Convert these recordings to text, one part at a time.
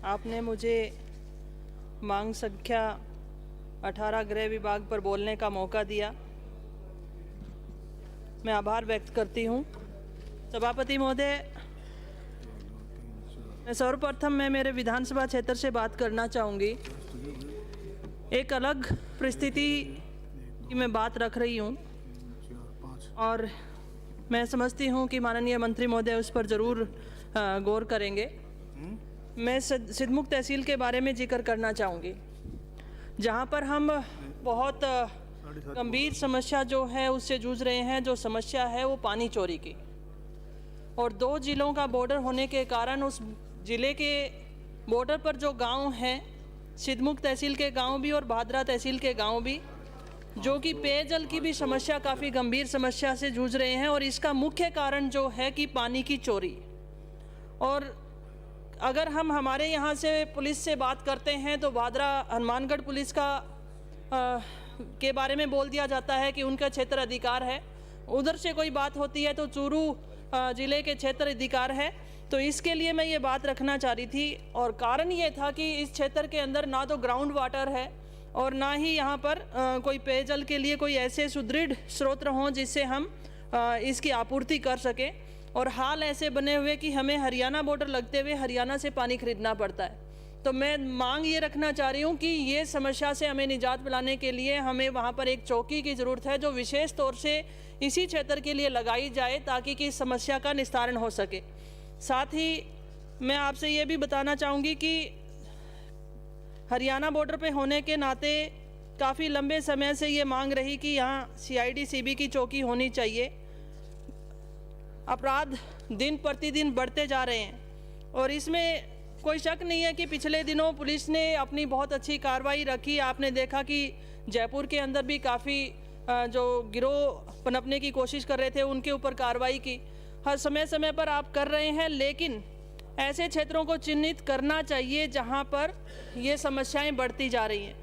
आपने मुझे मांग संख्या 18 गृह विभाग पर बोलने का मौका दिया। मैं आभार व्यक्त करती हूँ। सभापति महोदय, सर्वप्रथम मैं मेरे विधानसभा क्षेत्र से बात करना चाहूँगी। एक अलग परिस्थिति की मैं बात रख रही हूँ और मैं समझती हूँ कि माननीय मंत्री महोदय उस पर ज़रूर गौर करेंगे। मैं सिद्धमुख तहसील के बारे में जिक्र करना चाहूँगी, जहाँ पर हम बहुत गंभीर समस्या जो है उससे जूझ रहे हैं। जो समस्या है वो पानी चोरी की, और 2 जिलों का बॉर्डर होने के कारण उस ज़िले के बॉर्डर पर जो गांव हैं, सिद्धमुख तहसील के गांव भी और भादरा तहसील के गांव भी, जो कि पेयजल की भी समस्या काफ़ी गंभीर समस्या से जूझ रहे हैं। और इसका मुख्य कारण जो है कि पानी की चोरी। और अगर हम हमारे यहाँ से पुलिस से बात करते हैं तो भादरा हनुमानगढ़ पुलिस के बारे में बोल दिया जाता है कि उनका क्षेत्र अधिकार है। उधर से कोई बात होती है तो चूरू ज़िले के क्षेत्र अधिकार है। तो इसके लिए मैं ये बात रखना चाह रही थी। और कारण ये था कि इस क्षेत्र के अंदर ना तो ग्राउंड वाटर है और ना ही यहाँ पर कोई पेयजल के लिए कोई ऐसे सुदृढ़ स्रोत हों जिससे हम इसकी आपूर्ति कर सकें। और हाल ऐसे बने हुए कि हमें हरियाणा बॉर्डर लगते हुए हरियाणा से पानी खरीदना पड़ता है। तो मैं मांग ये रखना चाह रही हूँ कि ये समस्या से हमें निजात दिलाने के लिए हमें वहाँ पर एक चौकी की ज़रूरत है, जो विशेष तौर से इसी क्षेत्र के लिए लगाई जाए ताकि कि इस समस्या का निस्तारण हो सके। साथ ही मैं आपसे ये भी बताना चाहूँगी कि हरियाणा बॉर्डर पे होने के नाते काफ़ी लंबे समय से ये मांग रही कि यहाँ CID CB की चौकी होनी चाहिए। अपराध दिन प्रतिदिन बढ़ते जा रहे हैं और इसमें कोई शक नहीं है कि पिछले दिनों पुलिस ने अपनी बहुत अच्छी कार्रवाई रखी। आपने देखा कि जयपुर के अंदर भी काफ़ी जो गिरोह पनपने की कोशिश कर रहे थे उनके ऊपर कार्रवाई की। हर समय समय पर आप कर रहे हैं, लेकिन ऐसे क्षेत्रों को चिन्हित करना चाहिए जहां पर ये समस्याएं बढ़ती जा रही हैं।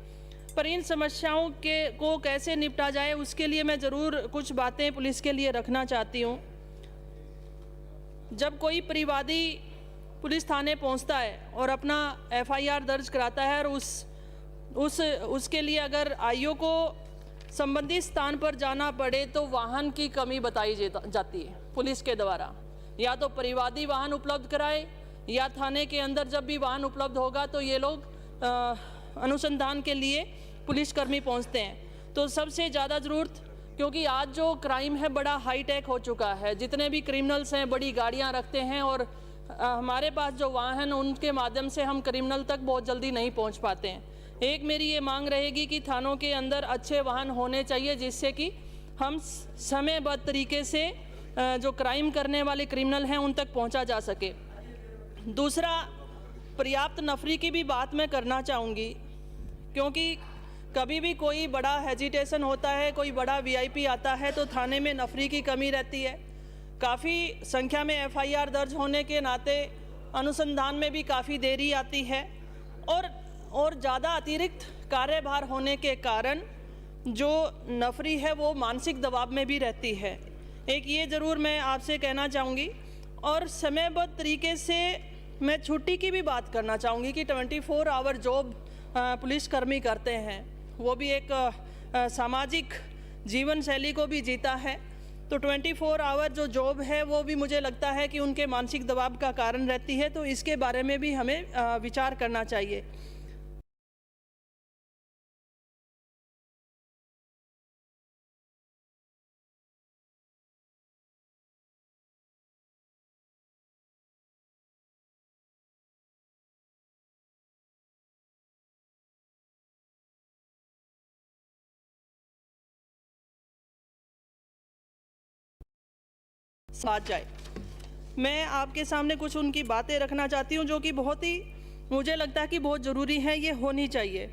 पर इन समस्याओं को कैसे निपटा जाए उसके लिए मैं ज़रूर कुछ बातें पुलिस के लिए रखना चाहती हूँ। जब कोई परिवादी पुलिस थाने पहुंचता है और अपना FIR दर्ज कराता है और उसके लिए अगर IO को संबंधित स्थान पर जाना पड़े तो वाहन की कमी बताई जाती है पुलिस के द्वारा। या तो परिवादी वाहन उपलब्ध कराए या थाने के अंदर जब भी वाहन उपलब्ध होगा तो ये लोग अनुसंधान के लिए पुलिसकर्मी पहुंचते हैं। तो सबसे ज़्यादा ज़रूरत, क्योंकि आज जो क्राइम है बड़ा हाईटेक हो चुका है। जितने भी क्रिमिनल्स हैं बड़ी गाड़ियां रखते हैं और हमारे पास जो वाहन उनके माध्यम से हम क्रिमिनल तक बहुत जल्दी नहीं पहुंच पाते हैं। एक मेरी ये मांग रहेगी कि थानों के अंदर अच्छे वाहन होने चाहिए जिससे कि हम समयबद्ध तरीके से जो क्राइम करने वाले क्रिमिनल हैं उन तक पहुँचा जा सके। दूसरा, पर्याप्त नफरी की भी बात मैं करना चाहूँगी, क्योंकि कभी भी कोई बड़ा हेजिटेशन होता है, कोई बड़ा VIP आता है तो थाने में नफरी की कमी रहती है। काफ़ी संख्या में FIR दर्ज होने के नाते अनुसंधान में भी काफ़ी देरी आती है और ज़्यादा अतिरिक्त कार्यभार होने के कारण जो नफरी है वो मानसिक दबाव में भी रहती है। एक ये ज़रूर मैं आपसे कहना चाहूँगी। और समयबद्ध तरीके से मैं छुट्टी की भी बात करना चाहूँगी कि 24 आवर जॉब पुलिसकर्मी करते हैं, वो भी एक सामाजिक जीवन शैली को भी जीता है। तो 24 आवर जो जॉब है वो भी मुझे लगता है कि उनके मानसिक दबाव का कारण रहती है। तो इसके बारे में भी हमें विचार करना चाहिए। साथ जाए। मैं आपके सामने कुछ उनकी बातें रखना चाहती हूँ जो कि बहुत ही मुझे लगता है कि बहुत ज़रूरी है, ये होनी चाहिए।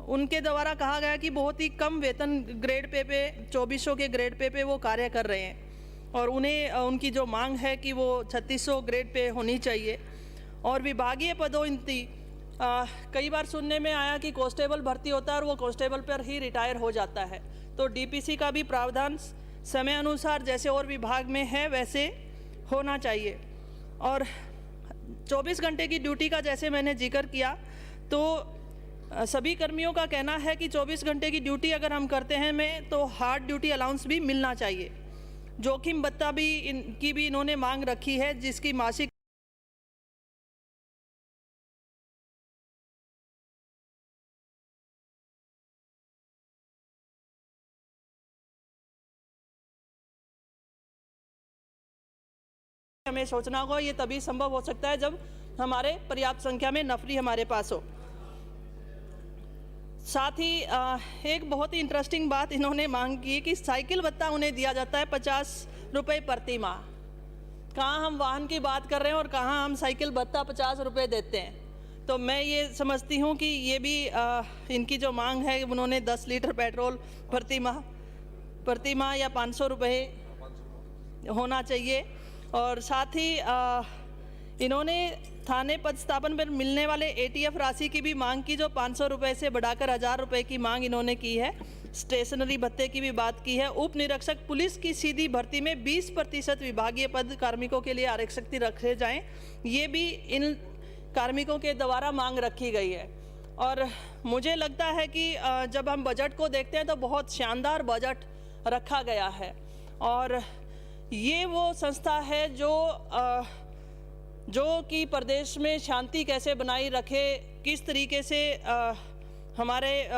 उनके द्वारा कहा गया कि बहुत ही कम वेतन ग्रेड पे 2400 के ग्रेड पे वो कार्य कर रहे हैं और उन्हें उनकी जो मांग है कि वो 3600 ग्रेड पे होनी चाहिए। और विभागीय पदोन्नति कई बार सुनने में आया कि कांस्टेबल भर्ती होता है और वो कांस्टेबल पर ही रिटायर हो जाता है। तो DPC का भी प्रावधान समय अनुसार जैसे और विभाग में है वैसे होना चाहिए। और 24 घंटे की ड्यूटी का जैसे मैंने जिक्र किया, तो सभी कर्मियों का कहना है कि 24 घंटे की ड्यूटी अगर हम करते हैं तो हार्ड ड्यूटी अलाउंस भी मिलना चाहिए। जोखिम भत्ता भी इनकी भी इन्होंने मांग रखी है, जिसकी मासिक हमें सोचना होगा। ये तभी संभव हो सकता है जब हमारे पर्याप्त संख्या में नफरी हमारे पास हो। साथ ही एक बहुत ही इंटरेस्टिंग बात इन्होंने मांग की कि साइकिल भत्ता उन्हें दिया जाता है 50 रुपये प्रति माह। कहाँ हम वाहन की बात कर रहे हैं और कहाँ हम साइकिल भत्ता 50 रुपये देते हैं। तो मैं ये समझती हूँ कि ये भी इनकी जो मांग है, उन्होंने 10 लीटर पेट्रोल प्रति माह या 500 रुपये होना चाहिए। और साथ ही इन्होंने थाने पदस्थापन पर मिलने वाले ATF राशि की भी मांग की, जो 500 रुपये से बढ़ाकर 1000 रुपये की मांग इन्होंने की है। स्टेशनरी भत्ते की भी बात की है। उप निरीक्षक पुलिस की सीधी भर्ती में 20% विभागीय पद कार्मिकों के लिए आरक्षित रखे जाएं, ये भी इन कार्मिकों के द्वारा मांग रखी गई है। और मुझे लगता है कि जब हम बजट को देखते हैं तो बहुत शानदार बजट रखा गया है, और ये वो संस्था है जो कि प्रदेश में शांति कैसे बनाई रखे, किस तरीके से हमारे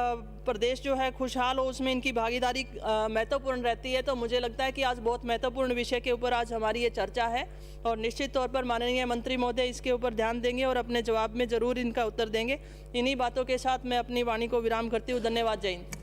प्रदेश जो है खुशहाल हो, उसमें इनकी भागीदारी महत्वपूर्ण रहती है। तो मुझे लगता है कि आज बहुत महत्वपूर्ण विषय के ऊपर आज हमारी ये चर्चा है, और निश्चित तौर पर माननीय मंत्री महोदय इसके ऊपर ध्यान देंगे और अपने जवाब में ज़रूर इनका उत्तर देंगे। इन्हीं बातों के साथ मैं अपनी वाणी को विराम करती हूँ। धन्यवाद। जय हिंद।